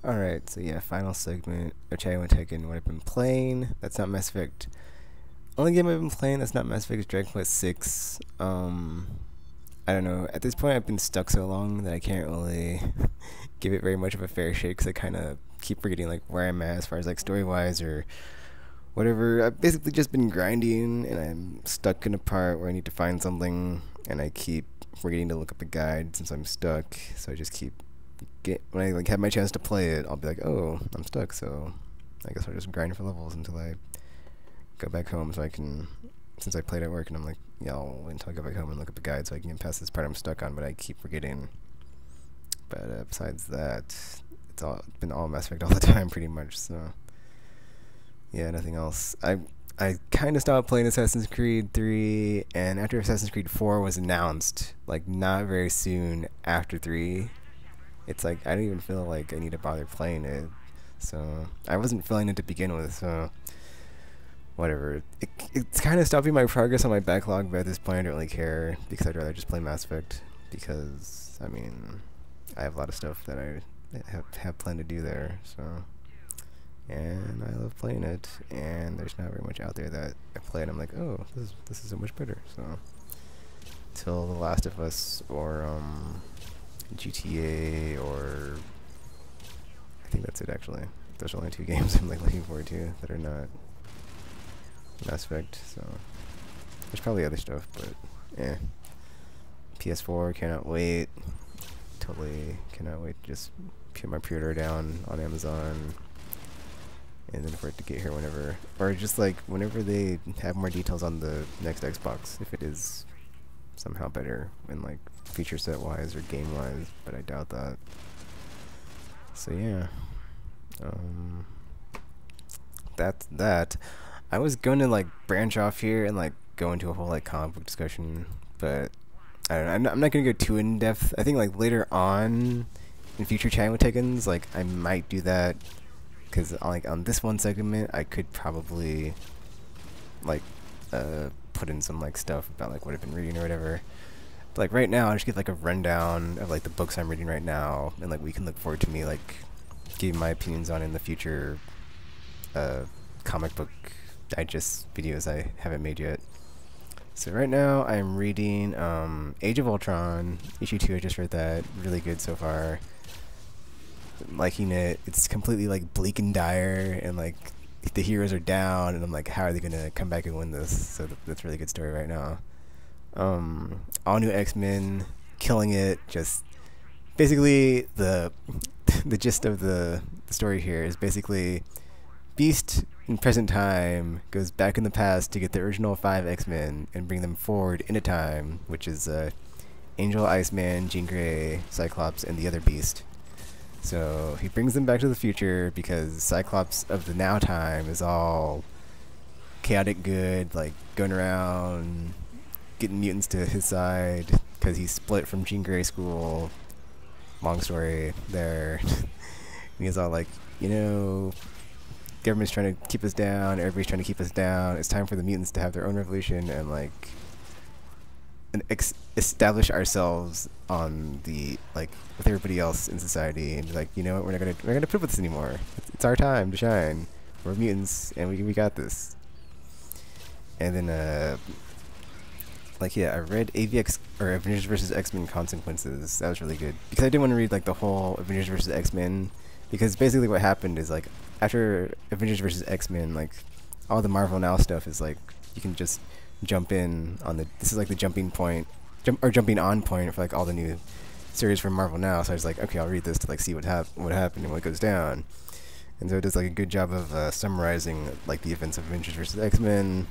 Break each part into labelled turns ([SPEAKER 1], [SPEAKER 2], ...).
[SPEAKER 1] Alright, so yeah, final segment of chatting with Tekken. What I've been playing. That's not Mass Effect. Only game I've been playing that's not Mass Effect is Dragon Quest 6. I don't know. At this point, I've been stuck so long that I can't really give it very much of a fair shake because I kind of keep forgetting like where I'm at as far as like story wise or whatever. I've basically just been grinding and I'm stuck in a part where I need to find something and I keep forgetting to look up a guide since I'm stuck. So I just keep when I like have my chance to play it, I'll be like, oh, I'm stuck. So I guess I'll just grind for levels until I go back home so I can, since I played at work and I'm like, yeah, I'll wait until I go back home and look at the guide so I can get past this part I'm stuck on, but I keep forgetting. But besides that, it's been all Mass Effect all the time pretty much, so yeah, nothing else. I kind of stopped playing Assassin's Creed 3, and after Assassin's Creed 4 was announced, like not very soon after 3, it's like I don't even feel like I need to bother playing it. So I wasn't feeling it to begin with, so whatever. It's kind of stopping my progress on my backlog, but at this point I don't really care because I'd rather just play Mass Effect because, I mean, I have a lot of stuff that I have planned to do there, so. And I love playing it, and there's not very much out there that I play and I'm like, oh, this is so much better, so. Till The Last of Us or GTA or I think that's it actually. Those are only two games I'm like looking forward to that are not Mass Effect, so there's probably other stuff, but yeah. PS4, cannot wait. Totally cannot wait to just put my pre-order down on Amazon and then for it to get here whenever, or just like whenever they have more details on the next Xbox, if it is somehow better in like feature set wise or game wise, but I doubt that. So yeah, that's that. I was going to like branch off here and like go into a whole like comic book discussion, but I don't know, I'm not gonna go too in depth. I think like later on in future chatting with Tekkens, like I might do that because like on this one segment I could probably like put in some like stuff about like what I've been reading or whatever. But like right now, I just give like a rundown of like the books I'm reading right now, and like we can look forward to me like giving my opinions on in the future comic book digest videos I haven't made yet. So right now I'm reading Age of Ultron, issue 2. I just read that. Really good so far. Liking it. It's completely like bleak and dire, and like the heroes are down, and I'm like, how are they gonna come back and win this? So that's a really good story right now. All new X-Men, killing it. Just basically the gist of the story here is basically Beast in present time goes back in the past to get the original 5 X-Men and bring them forward in a time, which is Angel, Iceman, Jean Grey, Cyclops, and the other Beast. So he brings them back to the future because Cyclops of the now time is all chaotic good, like going around getting mutants to his side because he's split from Jean Grey school. Long story there. He's all like, you know, government's trying to keep us down, everybody's trying to keep us down. It's time for the mutants to have their own revolution and like establish ourselves on the like with everybody else in society and be like, you know what, we're not gonna put up with this anymore. It's our time to shine. We're mutants and we got this. And then like yeah, I read AVX or Avengers vs. X-Men Consequences. That was really good because I didn't want to read like the whole Avengers vs. X-Men because basically what happened is like after Avengers vs. X-Men, like all the Marvel Now stuff is like you can just jump in on the this is like the jumping on point for like all the new series from Marvel Now. So I was like, okay, I'll read this to like see what happened and what goes down. And so it does like a good job of summarizing like the events of Avengers vs. X-Men.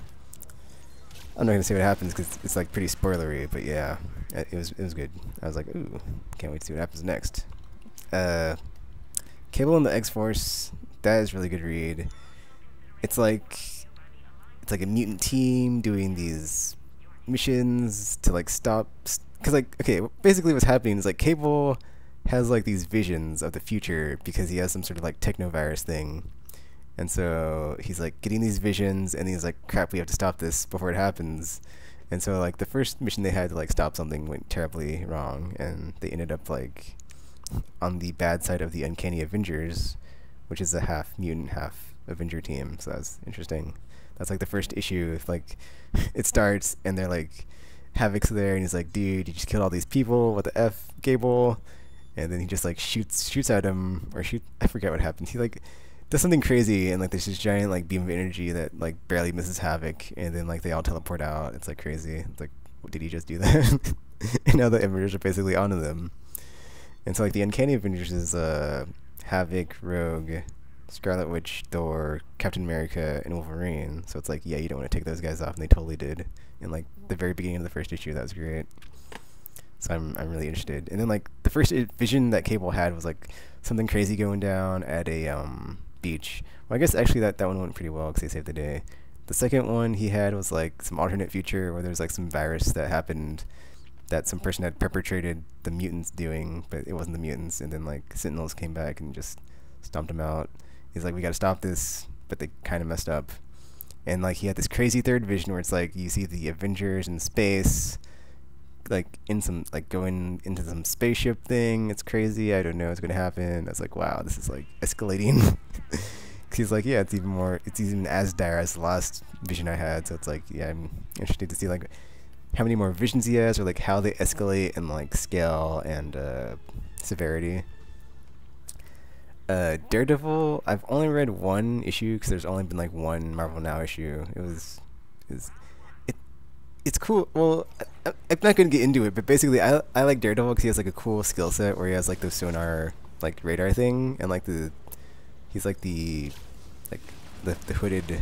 [SPEAKER 1] I'm not gonna say what happens because it's like pretty spoilery, but yeah, it was good. I was like, ooh, can't wait to see what happens next. Cable and the X-Force, that is really good read. It's like a mutant team doing these missions to like stop, because like okay, basically what's happening is like Cable has like these visions of the future because he has some sort of like technovirus thing. And so he's like getting these visions and he's like, crap, we have to stop this before it happens. And so like the first mission they had to like stop something went terribly wrong and they ended up like on the bad side of the Uncanny Avengers, which is a half mutant, half Avenger team. So that's interesting. That's like the first issue. Like, it starts and they're like, Havoc's there and he's like, dude, you just killed all these people. What the f, Gable? And then he just like shoots at him, or I forget what happens. He like does something crazy, and like there's this giant like beam of energy that like barely misses Havoc, and then like they all teleport out. It's like crazy. It's like, what, did he just do that? And now the Avengers are basically onto them. And so like the Uncanny Avengers is Havoc, Rogue, Scarlet Witch, Thor, Captain America, and Wolverine. So it's like, yeah, you don't want to take those guys off, and they totally did. In like the very beginning of the first issue, that was great. So I'm really interested. And then like the first vision that Cable had was like something crazy going down at a beach. Well, I guess actually that one went pretty well because they saved the day. The second one he had was like some alternate future where there's like some virus that happened that some person had perpetrated the mutants doing, but it wasn't the mutants. And then like Sentinels came back and just stomped him out. He's like, we got to stop this, but they kind of messed up. And like he had this crazy third vision where it's like you see the Avengers in space, like in some like going into some spaceship thing. It's crazy. I don't know what's gonna happen. I was like, wow, this is like escalating. He's like, yeah, it's even as dire as the last vision I had. So it's like, yeah, I'm interested to see like how many more visions he has, or like how they escalate in like scale and severity. Daredevil, I've only read one issue because there's only been like one Marvel Now issue. It's cool. Well, I'm not gonna get into it, but basically, I like Daredevil because he has like a cool skill set where he has like the sonar, like radar thing, and like he's like the hooded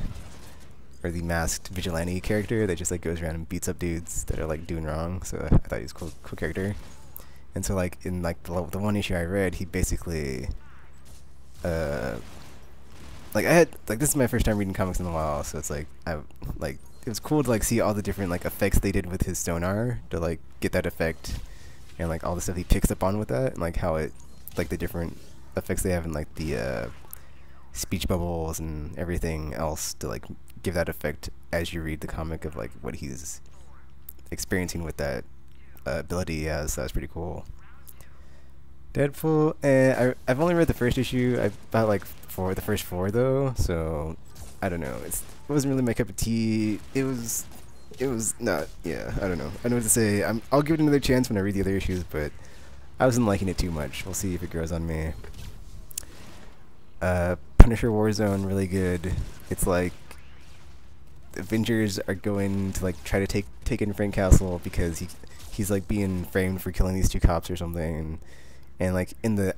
[SPEAKER 1] or the masked vigilante character that just like goes around and beats up dudes that are like doing wrong. So I thought he was a cool character. And so like in like the one issue I read, he basically like I had like this is my first time reading comics in a while, so it's like it was cool to like see all the different like effects they did with his sonar to like get that effect, and like all the stuff he picks up on with that, and like how it like the different effects they have in like the speech bubbles and everything else to like give that effect as you read the comic of like what he's experiencing with that ability he has. So that's pretty cool. Deadpool, I've only read the first issue. I bought like the first four though, so I don't know. It wasn't really my cup of tea. It was not. Yeah, I don't know. I don't know what to say. I'll give it another chance when I read the other issues, but I wasn't liking it too much. We'll see if it grows on me. Punisher Warzone, really good. It's like the Avengers are going to like try to take in Frank Castle because he's like being framed for killing these two cops or something, and like in the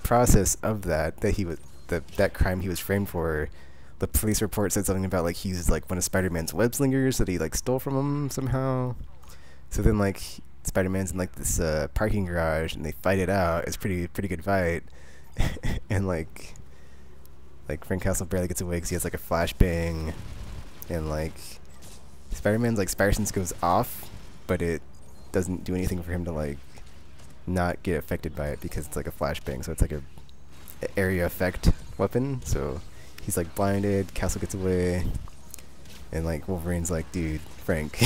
[SPEAKER 1] process of that crime he was framed for, the police report said something about like he used like one of Spider-Man's web slingers that he like stole from him somehow. So then like Spider-Man's in like this parking garage and they fight it out. It's pretty good fight. And like Frank Castle barely gets away because he has like a flashbang, and like Spider-Man's like spider sense goes off, but it doesn't do anything for him to like not get affected by it because it's like a flashbang, so it's like a area effect weapon. So he's like blinded. Castle gets away, and like Wolverine's like, dude, Frank.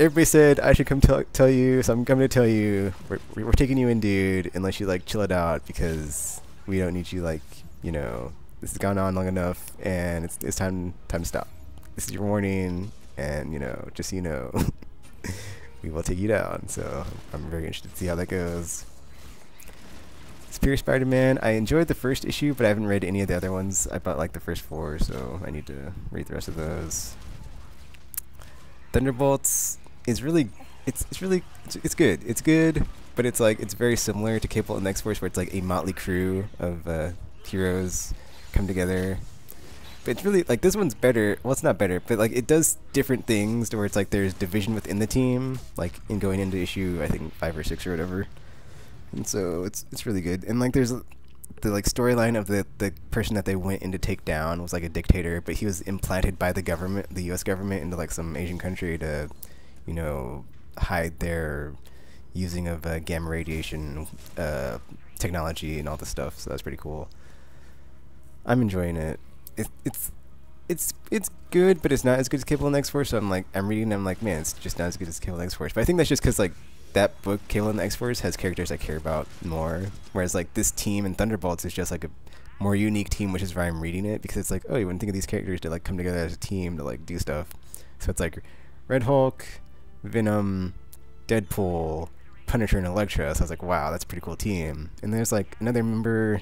[SPEAKER 1] Everybody said I should come tell you, so I'm coming to tell you we're taking you in, dude, unless you like chill it out because we don't need you, like, you know, this has gone on long enough and it's time to stop. This is your warning, and you know, just so you know, we will take you down. So I'm very interested to see how that goes. Superior Spider-Man, I enjoyed the first issue, but I haven't read any of the other ones. I bought like the first 4, so I need to read the rest of those. Thunderbolts is really it's good. It's good, but it's like it's very similar to Cable and X-Force, where it's like a motley crew of heroes come together. But it's really like this one's better. Well, it's not better, but like it does different things to where it's like there's division within the team, like in going into issue I think 5 or 6 or whatever. And so it's really good. And like there's the like storyline of the person that they went in to take down was like a dictator, but he was implanted by the government, the U.S. government, into like some Asian country to, you know, hide their using of gamma radiation technology and all this stuff. So that's pretty cool. I'm enjoying it. it's good, but it's not as good as Cable and X Force. So I'm reading, and I'm like, man, it's just not as good as Cable and X Force. But I think that's just because like that book, Cable and X Force, has characters I care about more. Whereas like this team in Thunderbolts is just like a more unique team, which is why I'm reading it, because it's like, oh, you wouldn't think of these characters to like come together as a team to like do stuff. So it's like Red Hulk, Venom, Deadpool, Punisher, and Elektra. So I was like, wow, that's a pretty cool team. And there's like another member,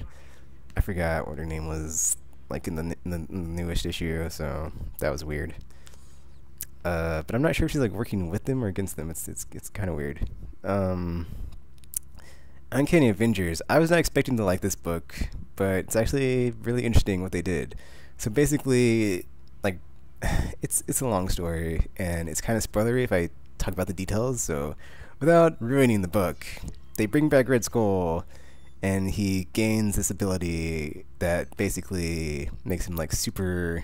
[SPEAKER 1] I forgot what her name was, like in the newest issue. So that was weird. But I'm not sure if she's like working with them or against them. It's kind of weird. Uncanny Avengers. I was not expecting to like this book, but it's actually really interesting what they did. So basically, like, it's a long story, and it's kind of spoilery if I talk about the details. So, without ruining the book, they bring back Red Skull, and he gains this ability that basically makes him like super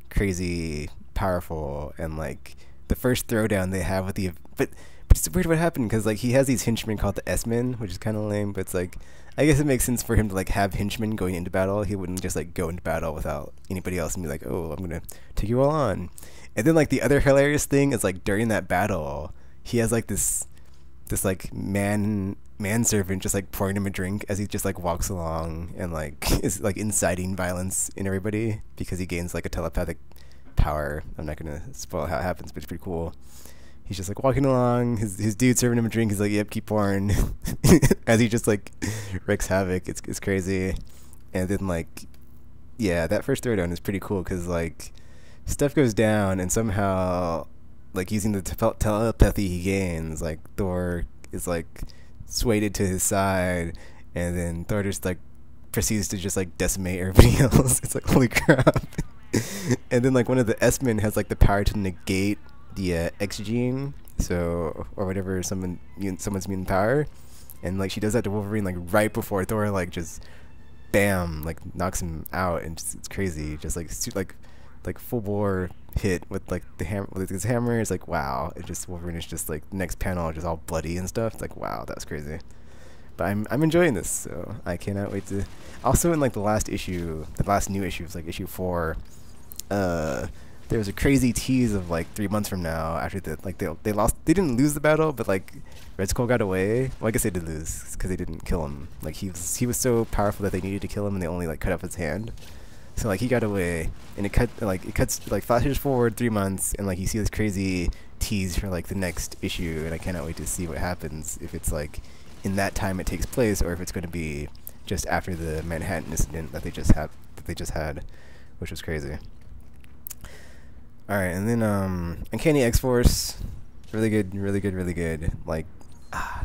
[SPEAKER 1] crazy powerful, and like the first throwdown they have with the but it's weird what happened, because like he has these henchmen called the S-Men, which is kind of lame, but it's like I guess it makes sense for him to like have henchmen going into battle. He wouldn't just like go into battle without anybody else and be like, oh, I'm gonna take you all on. And then like the other hilarious thing is like during that battle he has like this like manservant just like pouring him a drink as he just like walks along, and like is like inciting violence in everybody because he gains like a telepathic power. I'm not gonna spoil how it happens, but it's pretty cool. He's just like walking along, his dude serving him a drink, he's like, yep, keep pouring. As he just like wreaks havoc. It's crazy. And then like, yeah, that first throwdown is pretty cool, because like stuff goes down, and somehow like using the telepathy he gains, like Thor is like swayed to his side, and then Thor just like proceeds to just like decimate everybody else. It's like, holy crap. And then like one of the S-Men has like the power to negate the X gene, so, or whatever, someone's mutant power, and like she does that to Wolverine like right before Thor like just bam like knocks him out, and just, it's crazy, just like full bore hit with like the hammer, with his hammer. It's like, wow. It just, Wolverine is just like next panel just all bloody and stuff. It's like, wow, that was crazy. But I'm enjoying this, so I cannot wait to. Also in like the last issue, the last new issue was like issue 4. There was a crazy tease of like 3 months from now, after the like they didn't lose the battle, but like Red Skull got away. Well, I guess they did lose because they didn't kill him. Like he was so powerful that they needed to kill him, and they only like cut off his hand. So like he got away, and it cuts like flashes forward 3 months, and like you see this crazy tease for like the next issue, and I cannot wait to see what happens, if it's like in that time it takes place, or if it's going to be just after the Manhattan incident that they just had, which was crazy. All right, and then Uncanny X-Force, really good, really good, really good. Like,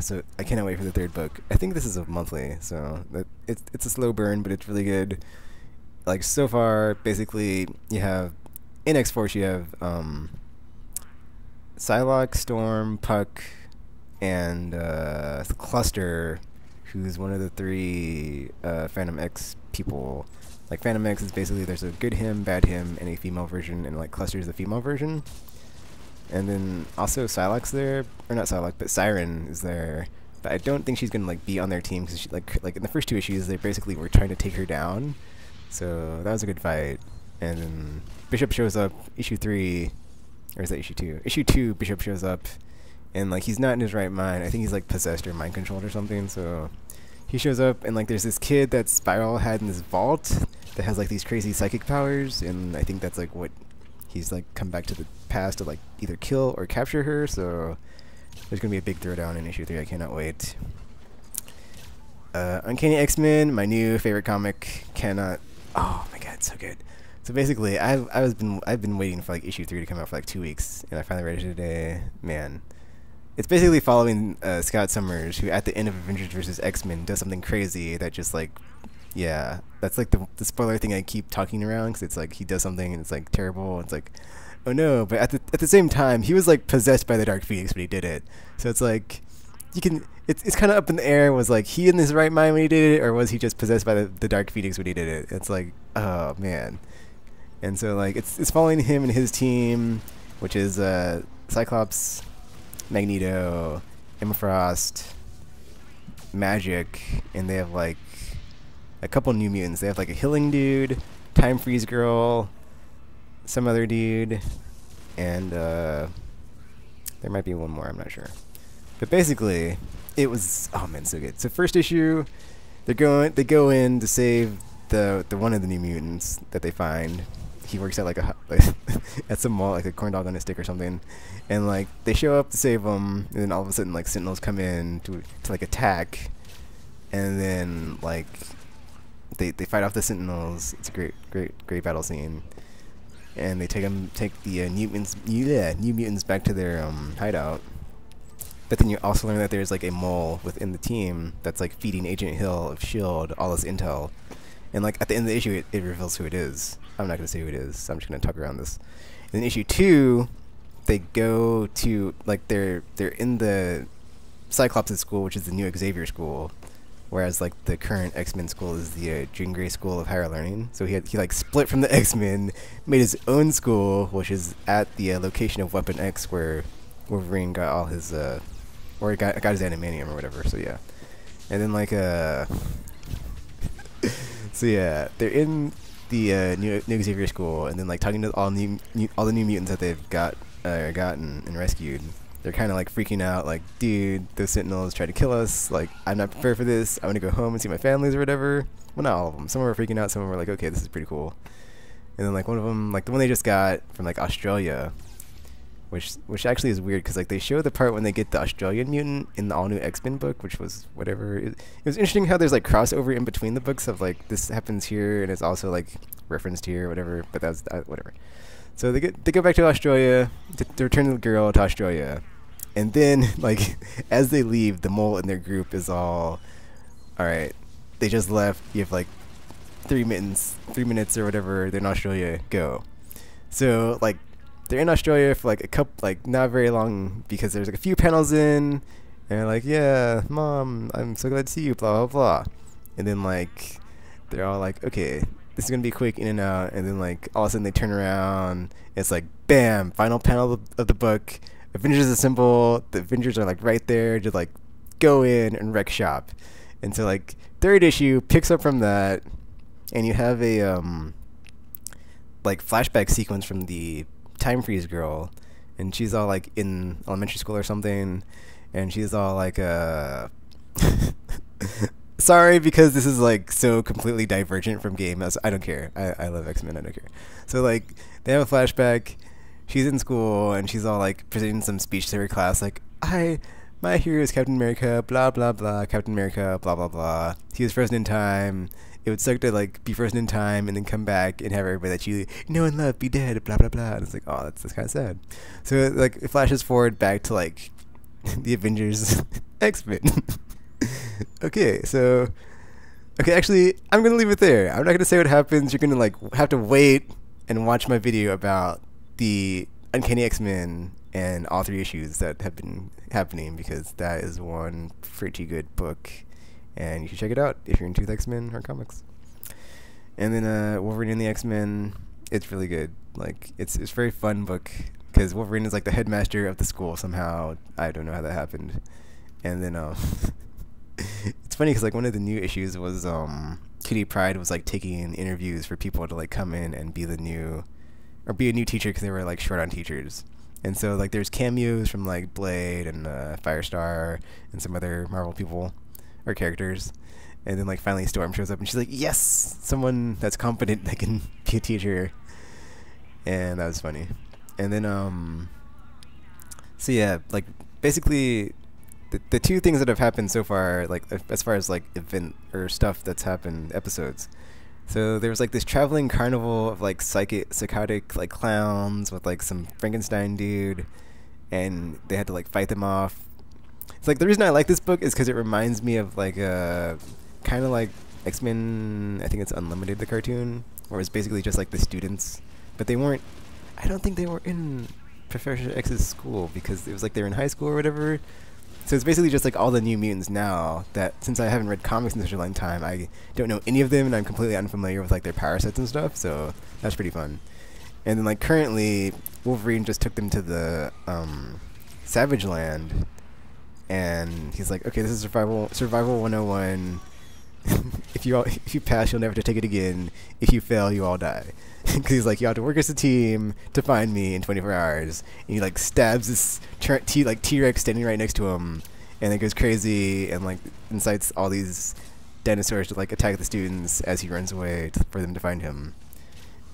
[SPEAKER 1] so I cannot wait for the 3rd book. I think this is a monthly, so it's a slow burn, but it's really good. Like so far, basically you have in X-Force you have Psylocke, Storm, Puck, and Cluster, who's one of the 3 Phantom X people. Like Phantom X is basically, there's a good him, bad him, and a female version, and like Cluster is the female version. And then also Psylocke's there, or not Psylocke, but Siren is there. But I don't think she's gonna like be on their team, because she like in the first 2 issues they basically were trying to take her down. So that was a good fight. And then Bishop shows up, issue 3, or is that issue 2? Issue 2, Bishop shows up, and like he's not in his right mind. I think he's like possessed or mind controlled or something. So he shows up, and like there's this kid that Spiral had in this vault that has like these crazy psychic powers, and I think that's like what he's like come back to the past to like either kill or capture her. So there's gonna be a big throwdown in issue 3. I cannot wait. Uncanny X-Men, my new favorite comic. Cannot. Oh my god, so good. So basically, I've been waiting for like issue 3 to come out for like 2 weeks, and I finally read it today. Man, it's basically following Scott Summers, who at the end of Avengers vs. X-Men does something crazy that just like, yeah, that's like the spoiler thing I keep talking around, because it's like he does something and it's like terrible. It's like, oh no, but at the same time he was like possessed by the Dark Phoenix when he did it. So it's like you can, it's kind of up in the air. Was like he in his right mind when he did it, or was he just possessed by the Dark Phoenix when he did it? It's like, oh man. And so like it's following him and his team, which is Cyclops, Magneto, Emma Frost, Magic, and they have like a couple new mutants. They have like a healing dude, Time Freeze Girl, some other dude, and there might be one more, I'm not sure. But basically, it was, oh man, so good. So first issue, they go in to save the one of the New Mutants that they find. He works at like a at some mall, like a corn dog on a stick or something, and like they show up to save him, and then all of a sudden like Sentinels come in to like attack, and then like they fight off the Sentinels. It's a great battle scene, and they take the New Mutants back to their hideout. But then you also learn that there's like a mole within the team that's like feeding Agent Hill of S.H.I.E.L.D. all this intel. And like at the end of the issue, it reveals who it is. I'm not going to say who it is, so I'm just going to talk around this. In issue 2, they go to, like, they're in the Cyclops' school, which is the new Xavier school. Whereas like the current X-Men school is the Jean Grey School of Higher Learning. So he like split from the X-Men, made his own school, which is at the location of Weapon X, where Wolverine got all his or got his adamantium or whatever. So yeah, and then like so yeah, they're in the new Xavier school, and then like talking to all the new mutants that they've gotten and rescued. They're kind of like freaking out, like, dude, those Sentinels tried to kill us. Like, I'm not prepared for this. I want to go home and see my families or whatever. Well, not all of them. Some were freaking out. Some were like, okay, this is pretty cool. And then like one of them, like the one they just got from like Australia, which actually is weird because like they show the part when they get the Australian mutant in the all new X-Men book, which was whatever. It was interesting how there's like crossover in between the books of like this happens here and it's also like referenced here or whatever. But that's whatever. So they go back to Australia to return the girl to Australia, and then like as they leave, the mole in their group is all right. They just left. You have like 3 minutes or whatever. They're in Australia. Go. So like. They're in Australia for like a couple, like not very long, because there's like a few panels in, and they're like, yeah, Mom, I'm so glad to see you, blah, blah, blah. And then like, they're all like, okay, this is going to be quick, in and out. And then like, all of a sudden they turn around, it's like, bam, final panel of the book, Avengers Assemble, the Avengers are like right there, just like, go in and wreck shop. And so like, third issue picks up from that, and you have a, like flashback sequence from the Time Freeze girl, and she's all like in elementary school or something, and she's all like sorry, because this is like so completely divergent from game. I don't care. I love X-Men. I don't care. So like they have a flashback. She's in school and she's all like presenting some speech to her class, like, my hero is Captain America, blah blah blah, Captain America, blah blah blah. He was frozen in time. It would suck to like be frozen in time and then come back and have everybody that you know and love be dead, blah blah blah. And it's like, oh, that's kind of sad. So like it flashes forward back to like the Avengers X-Men. Okay, actually I'm gonna leave it there. I'm not gonna say what happens. You're gonna like have to wait and watch my video about the Uncanny X-Men and all 3 issues that have been happening, because that is one pretty good book. And you should check it out if you're into X-Men or comics. And then Wolverine and the X-Men, it's really good. Like it's a very fun book, because Wolverine is like the headmaster of the school somehow. I don't know how that happened. And then it's funny because like one of the new issues was Kitty Pryde was like taking interviews for people to like come in and be a new teacher, because they were like short on teachers. And so like there's cameos from like Blade and Firestar and some other Marvel people or characters, and then like finally Storm shows up and she's like, yes, someone that's competent that can be a teacher. And that was funny. And then so yeah, like basically the 2 things that have happened so far, like as far as like event or stuff that's happened, episodes. So there was like this traveling carnival of like psychotic like clowns with like some Frankenstein dude, and they had to like fight them off. It's like the reason I like this book is because it reminds me of like kind of like X-Men. I think it's Unlimited, the cartoon, where it's basically just like the students, but they weren't. I don't think they were in Professor X's school, because it was like they were in high school or whatever. So it's basically just like all the New Mutants now, that since I haven't read comics in such a long time, I don't know any of them, and I'm completely unfamiliar with like their power sets and stuff. So that's pretty fun. And then like currently, Wolverine just took them to the Savage Land. And he's like, okay, this is survival 101. if you pass, you'll never have to take it again. If you fail, you all die. Because he's like, you have to work as a team to find me in 24 hours. And he like stabs this T-Rex standing right next to him, and it goes crazy and like incites all these dinosaurs to like attack the students as he runs away for them to find him.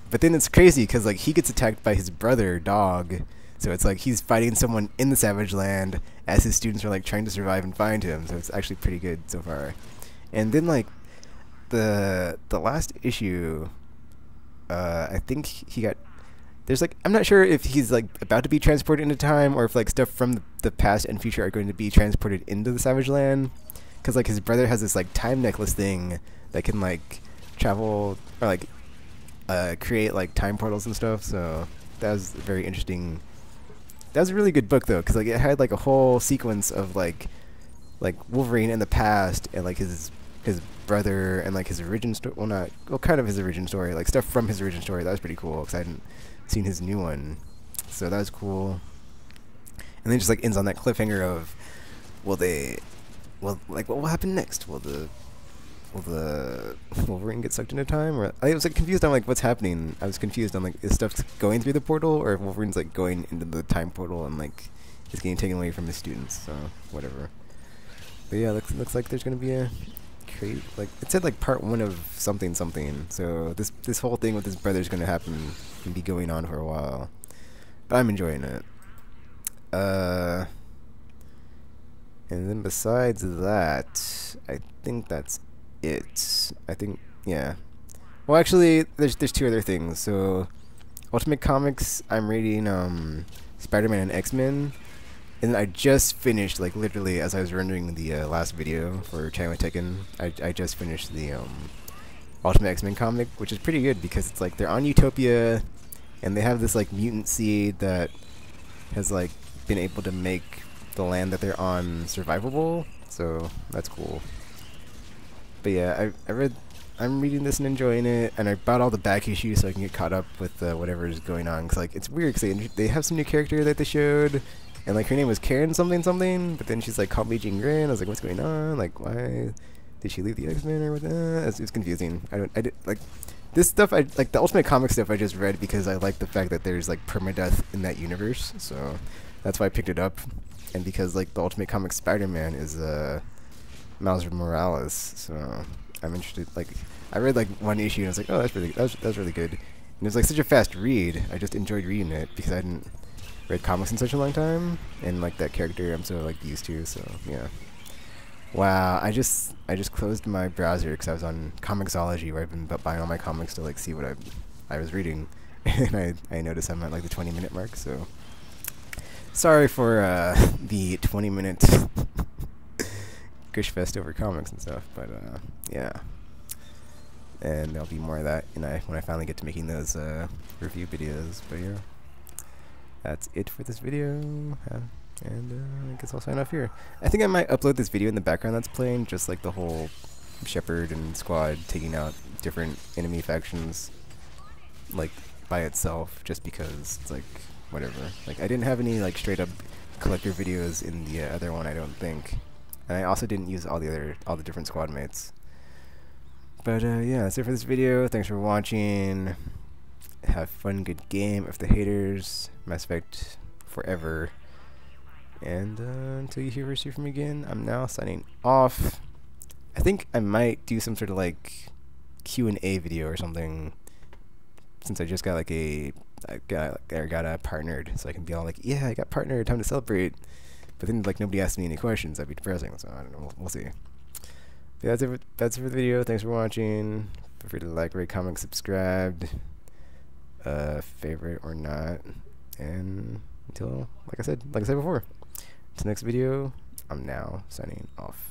[SPEAKER 1] But then it's crazy because like he gets attacked by his brother Dog. So it's like he's fighting someone in the Savage Land as his students are like trying to survive and find him. So it's actually pretty good so far. And then like the last issue, I think he got, there's like, I'm not sure if he's like about to be transported into time or if like stuff from the past and future are going to be transported into the Savage Land, because like his brother has this like time necklace thing that can like travel or like create like time portals and stuff. So that was very interesting. That was a really good book though, because like it had like a whole sequence of like Wolverine in the past and like his brother and like his origin story, kind of his origin story, like stuff from his origin story. That was pretty cool because I hadn't seen his new one, so that was cool. And then just like ends on that cliffhanger of, what will happen next? Will the Wolverine get sucked into time? Or I was like confused on like what's happening. I was confused on like, is stuff going through the portal or if Wolverine's like going into the time portal and like is getting taken away from his students. So whatever. But yeah, looks like there's gonna be a like it said like part 1 of something. So this whole thing with his brother's gonna happen and be going on for a while. But I'm enjoying it. And then besides that, I think that's it. I think, yeah. Well, actually, there's 2 other things. So, Ultimate Comics, I'm reading Spider-Man and X-Men, and I just finished, like literally as I was rendering the last video for Channel Tekken, I just finished the Ultimate X-Men comic, which is pretty good because it's like they're on Utopia, and they have this like mutant seed that has like been able to make the land that they're on survivable, so that's cool. But yeah, I'm reading this and enjoying it, and I bought all the back issues so I can get caught up with whatever is going on. Cause like it's weird, cause they have some new character that they showed, and like her name was Karen something, but then she's like called me Jean Grey, and I was like, what's going on? Like, why did she leave the X-Men or what? It's confusing. I did like this stuff. I like the Ultimate Comic stuff. I just read because I like the fact that there's like permadeath in that universe, so that's why I picked it up. And because like the Ultimate Comic Spider-Man is Miles Morales, so I'm interested. Like I read like 1 issue and I was like, oh, that's really good. And it was like such a fast read. I just enjoyed reading it because I hadn't read comics in such a long time, and like that character I'm so like used to. So yeah. Wow, I just closed my browser because I was on Comixology where I've been buying all my comics to like see what I was reading, and I noticed I'm at like the 20-minute mark. So sorry for the 20-minute gush fest over comics and stuff, but yeah. And there'll be more of that when I finally get to making those review videos. But yeah, that's it for this video. And I guess I'll sign off here. I think I might upload this video in the background that's playing, just like the whole Shepard and squad taking out different enemy factions, like by itself, just because it's like whatever. Like I didn't have any like straight up collector videos in the other one, I don't think, and I also didn't use all the different squad mates. But yeah, that's it for this video. Thanks for watching. Have fun, good game. If the haters, Mass Effect forever. And until you hear or see from me again, I'm now signing off. I think I might do some sort of like Q&A video or something, since I just got like I got partnered, so I can be all like, yeah, I got partnered, time to celebrate. But then like nobody asked me any questions, that'd be depressing. So I don't know, we'll see. But that's it for the video. Thanks for watching. Feel free to like, rate, comment, subscribe, favorite or not, and until like I said before. To the next video, I'm now signing off.